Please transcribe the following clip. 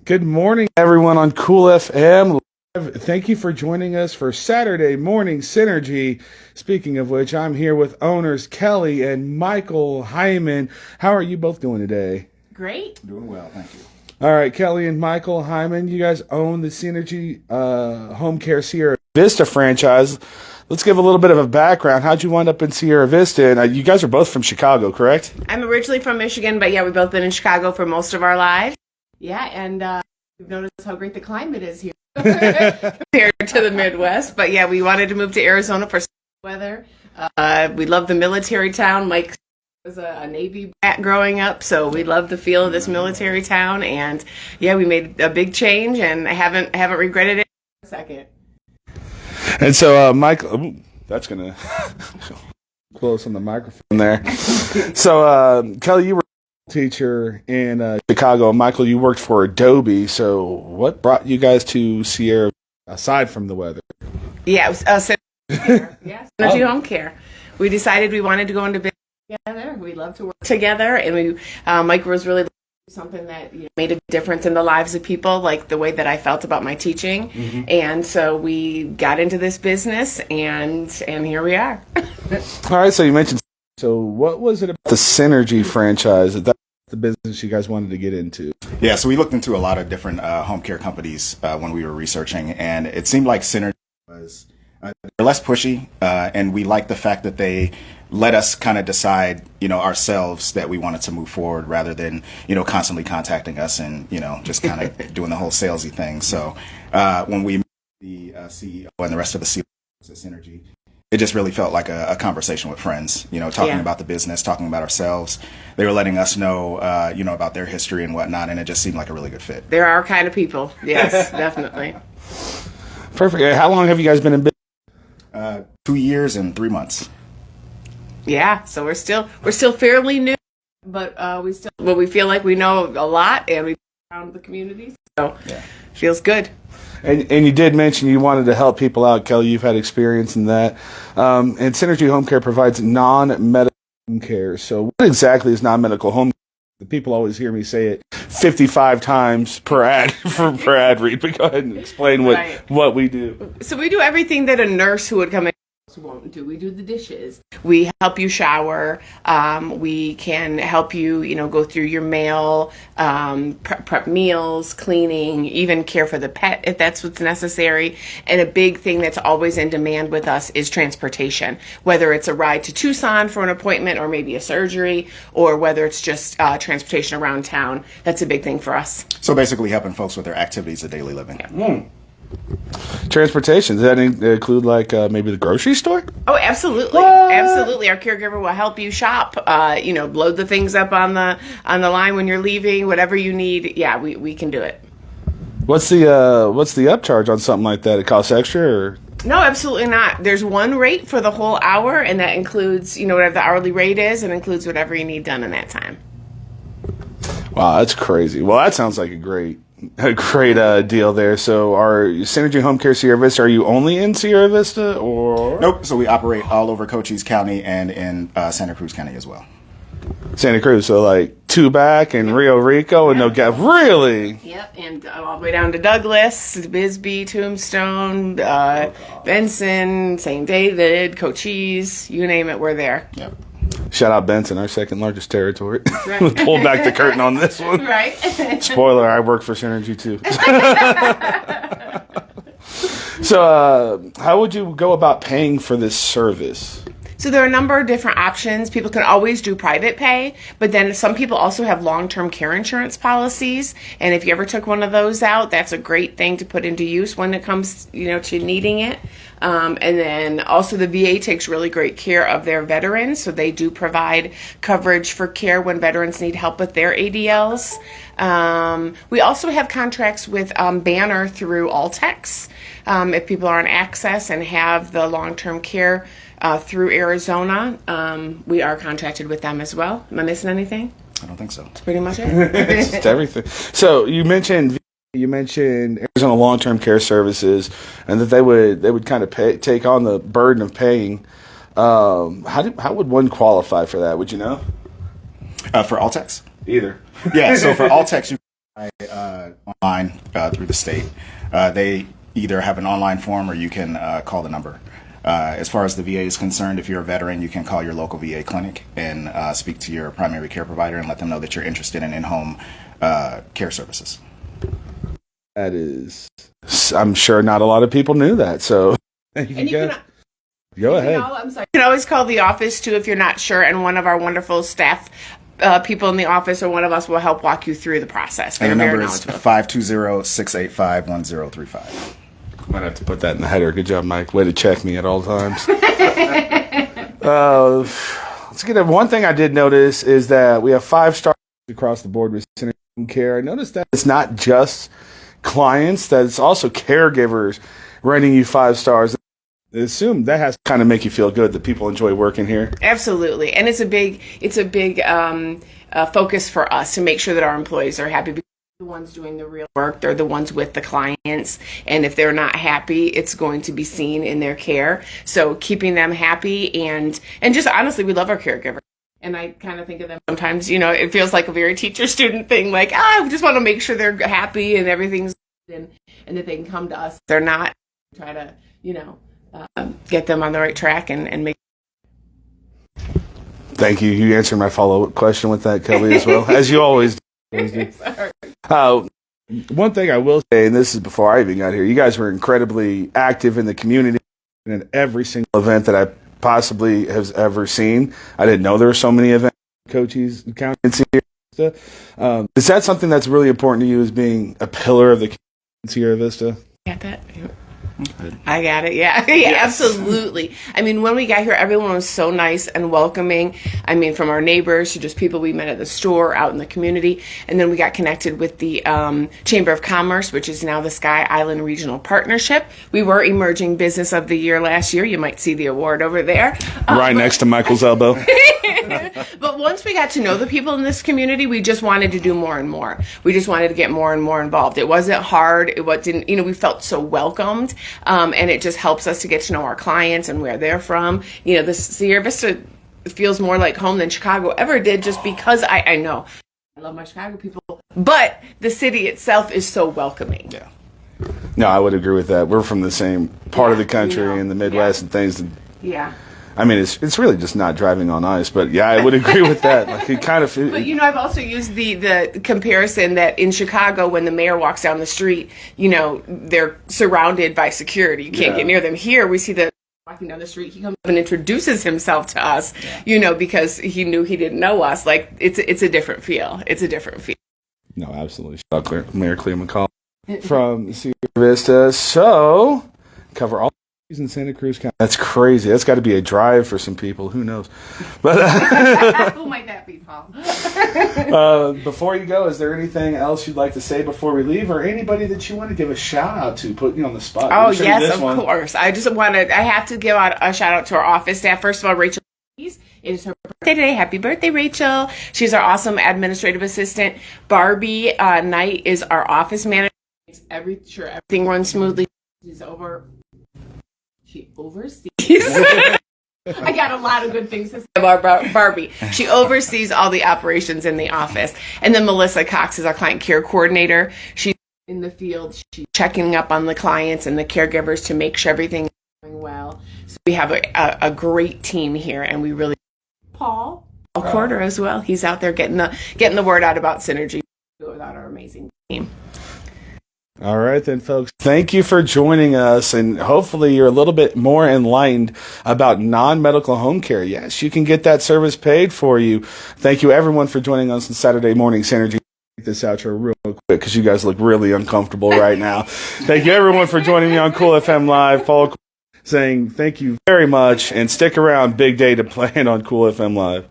Good morning, everyone on Cool FM. Thank you for joining us for Saturday Morning Synergy. Speaking of which, I'm here with owners Kelly and Michael Hyman. How are you both doing today? Great. Doing well, thank you. All right, Kelly and Michael Hyman, you guys own the Synergy HomeCare Sierra Vista franchise. Let's give a little bit of a background. How'd you wind up in Sierra Vista? And you guys are both from Chicago, correct? I'm originally from Michigan, but yeah, we've both been in Chicago for most of our lives. Yeah, and we've noticed how great the climate is here compared to the Midwest. But yeah, we wanted to move to Arizona for weather. We love the military town. Mike was a Navy brat growing up, so we love the feel of this military town. And yeah, we made a big change, and I haven't regretted it for a second. And so, Michael, that's going to close on the microphone there. So, Kelly, you were a teacher in Chicago. Michael, you worked for Adobe. So what brought you guys to Sierra, aside from the weather? Yeah, it was Synergy HomeCare. We decided we wanted to go into business together. We love to work together, and Mike was really something that made a difference in the lives of people, like the way that I felt about my teaching. Mm-hmm. And so we got into this business, and here we are. All right, so you mentioned, so what was it about the Synergy franchise that the business you guys wanted to get into? Yeah, so we looked into a lot of different home care companies when we were researching, and it seemed like Synergy was they're less pushy, and we liked the fact that they let us kind of decide, ourselves that we wanted to move forward rather than, constantly contacting us and, just kind of doing the whole salesy thing. So when we met the CEO and the rest of the CEO at Synergy, it just really felt like a conversation with friends, talking about the business, talking about ourselves. They were letting us know, about their history and whatnot, and it just seemed like a really good fit. They're our kind of people. Yes, definitely. Perfect. How long have you guys been in business? 2 years and 3 months. Yeah, so we're still fairly new, but we feel like we know a lot, and we around the community, so feels good. And you did mention you wanted to help people out, Kelly. You've had experience in that. And Synergy Home Care provides non-medical home care. So what exactly is non-medical home care? The people always hear me say it 55 times per ad read, but go ahead and explain what we do. So we do everything that a nurse who would come in won't do. We do the dishes. We help you shower. We can help you, go through your mail, prep meals, cleaning, even care for the pet if that's what's necessary. And a big thing that's always in demand with us is transportation, whether it's a ride to Tucson for an appointment or maybe a surgery, or whether it's just transportation around town. That's a big thing for us. So basically helping folks with their activities of daily living. Yeah. Transportation, does that include maybe the grocery store? Oh, absolutely. What? Absolutely. Our caregiver will help you shop, load the things up on the line when you're leaving, whatever you need. Yeah, we can do it. What's the upcharge on something like that? It costs extra, or? No, absolutely not. There's one rate for the whole hour, and that includes, whatever the hourly rate is, and includes whatever you need done in that time. Wow, that's crazy. Well, that sounds like a great deal there. So our Synergy HomeCare Sierra Vista, are you only in Sierra Vista, or? Nope. So we operate all over Cochise County and in Santa Cruz County as well. Santa Cruz, so like Tubac and Rio Rico and No Gap. Really? Yep, and all the way down to Douglas, Bisbee, Tombstone, Benson, St. David, Cochise, you name it, we're there. Yep. Shout out Benson, our second largest territory. Right. Pull back the curtain on this one. Right. Spoiler, I work for Synergy too. So how would you go about paying for this service? So there are a number of different options. People can always do private pay, but then some people also have long-term care insurance policies. And if you ever took one of those out, that's a great thing to put into use when it comes, to needing it. And then also the VA takes really great care of their veterans, so they do provide coverage for care when veterans need help with their ADLs. We also have contracts with Banner through Altex. If people are on Access and have the long-term care through Arizona, we are contracted with them as well. Am I missing anything? I don't think so. That's pretty much it. It's just everything. So you mentioned Arizona long-term care services, and that they would kind of take on the burden of paying. How would one qualify for that? Would you know? For Altex? either. Yeah, so for all techs, you can apply online through the state. They either have an online form or you can call the number. As far as the VA is concerned, if you're a veteran, you can call your local VA clinic and speak to your primary care provider and let them know that you're interested in in-home care services. That is, I'm sure not a lot of people knew that. So go ahead. I'm sorry. You can always call the office too if you're not sure, and one of our wonderful staff people in the office or one of us will help walk you through the process. And the number is 520-685-1035. Might have to put that in the header. Good job, Mike. Way to check me at all times. Let's get it. One thing I did notice is that we have 5 stars across the board with Synergy HomeCare. I noticed that it's not just clients, that it's also caregivers rating you 5 stars. I assume that has to kind of make you feel good that people enjoy working here. Absolutely, and it's a big focus for us to make sure that our employees are happy. Because the ones doing the real work, they're the ones with the clients, and if they're not happy, it's going to be seen in their care. So keeping them happy and just honestly, we love our caregivers. And I kind of think of them sometimes, it feels like a very teacher-student thing, like, I just want to make sure they're happy and everything's good and that they can come to us. If they're not, try to, get them on the right track and make. Thank you. You answered my follow-up question with that, Kelly, as well, as you always do. One thing I will say, and this is before I even got here, you guys were incredibly active in the community and in every single event that I possibly have ever seen. I didn't know there were so many events, Coaches County in Sierra Vista. Is that something that's really important to you, as being a pillar of the community in Sierra Vista? Got that? I got it. Yeah. Yes. Absolutely. I mean, when we got here, everyone was so nice and welcoming. I mean, from our neighbors to just people we met at the store, out in the community. And then we got connected with the Chamber of Commerce, which is now the Sky Island Regional Partnership. We were Emerging Business of the Year last year. You might see the award over there. Right next to Michael's elbow. But once we got to know the people in this community, we just wanted to do more and more. We just wanted to get more and more involved. It wasn't hard. We felt so welcomed. And it just helps us to get to know our clients and where they're from. The Sierra Vista feels more like home than Chicago ever did, just because I know I love my Chicago people, but the city itself is so welcoming. Yeah. No, I would agree with that. We're from the same part of the country in the Midwest and things. Yeah. I mean, it's really just not driving on ice, but yeah, I would agree with that. Like, it kind of. But I've also used the comparison that in Chicago, when the mayor walks down the street, they're surrounded by security. You can't get near them. Here, we see the walking down the street. He comes up and introduces himself to us. Yeah. Because he knew he didn't know us. Like, it's a different feel. It's a different feel. No, absolutely. Shout out Mayor Cleo McCall from Sierra Vista. So cover all. He's in Santa Cruz County. That's crazy. That's got to be a drive for some people. Who knows? But who might that be, Paul? Before you go, is there anything else you'd like to say before we leave, or anybody that you want to give a shout out to? Put you on the spot. Oh yes, of course. I have to give out a shout out to our office staff. First of all, Rachel. It is her birthday today. Happy birthday, Rachel. She's our awesome administrative assistant. Barbie Knight is our office manager. Makes everything runs smoothly. She oversees. I got a lot of good things to say about Barbie. She oversees all the operations in the office. And then Melissa Cox is our client care coordinator. She's in the field. She's checking up on the clients and the caregivers to make sure everything is going well. So we have a great team here, and we really Paul Quarter as well. He's out there getting the word out about Synergy without our amazing team. All right, then, folks. Thank you for joining us, and hopefully you're a little bit more enlightened about non-medical home care. Yes, you can get that service paid for you. Thank you, everyone, for joining us on Saturday Morning Synergy. Get this outro real quick because you guys look really uncomfortable right now. Thank you, everyone, for joining me on Cool FM Live. Paul saying thank you very much, and stick around. Big day to plan on Cool FM Live.